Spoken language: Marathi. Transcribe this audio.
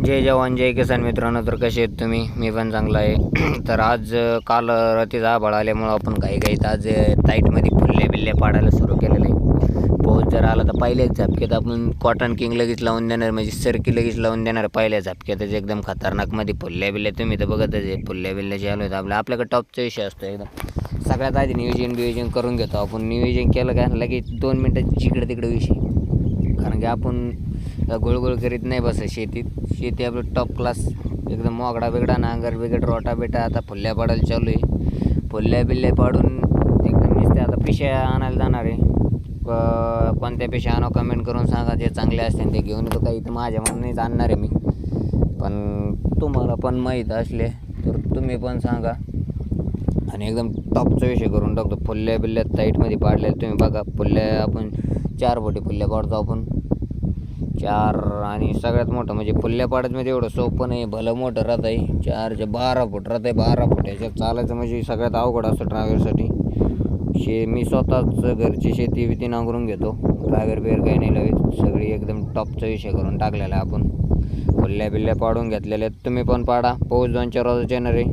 जय जवान जय किसान मित्रांनो, तर कसे आहेत तुम्ही? मी पण चांगला आहे. तर आज काल रात्रीचा आभाळ आल्यामुळं आपण घाईत आज ताईटमध्ये फुल्ले बिल्ले पाडायला सुरू केलेले आहे. पाऊस जर आला तर पहिल्याच झटक्यात आपण कॉटन किंग लगेच लावून देणार, म्हणजे सरकी लगेच लावून देणार पहिल्या झटक्यातच. एकदम खतरनाकमध्ये फुल्ल्या बिल्ल्या तुम्ही तर बघतच आहे. फुल्ल्या बिल्ल्याचे आलो आहेत आपल्याकडे टॉपचा विषय असतो एकदम. सगळ्यात आधी नियोजन करून घेतो आपण. नियोजन केलं का लगेच 2 मिनटात जिकडे तिकडे विषय. कारण की आपण गोळगोळ करीत नाही बस शेती आपलं टॉप क्लास एकदम मोगडा बिगडा नांगर बिगड रोटा बिटा. आता फुल्ल्या पाडायला चालू आहे. फुल्ल्या बिल्ल्या पाडून एकदम दिसते. आता पिशा आणायला जाणार आहे. कोणत्या पिशा आणो कमेंट करून सांगा, जे चांगले असतील ते घेऊन येतो. काही तर माझ्या मनानेच आणणार आहे मी, पण तुम्हाला पण माहीत असले तर तुम्ही पण सांगा. आणि एकदम टॉपचा विषय करून टाकतो. फुल्ल्या बिल्ल्या ताईटमध्ये पाडल्या तुम्ही बघा. फुल्ल्या आपण 4 फुटी फुल्ल्या पाडतो आपण 4. आणि सगळ्यात मोठं म्हणजे फुल्ल्या पाडण्यामध्ये एवढं सोपं नाही, भलं मोठं राहत आहे. 4 12 फूट राहत आहे. 12 फूट याच्यात चालायचं म्हणजे सगळ्यात अवघड असतं ट्रॅव्हलसाठी. मी स्वतःच घरची शेती बिती नांगरून घेतो. ड्रायव्हर बिअर काही नाही लावित. सगळी एकदम टॉपचा विषय करून टाकलेला आहे आपण. फुल्ल्या बिल्ल्या पाडून घेतलेल्या आहेत. तुम्ही पण पाडा. पाऊस 2-4 रोजात येणार आहे.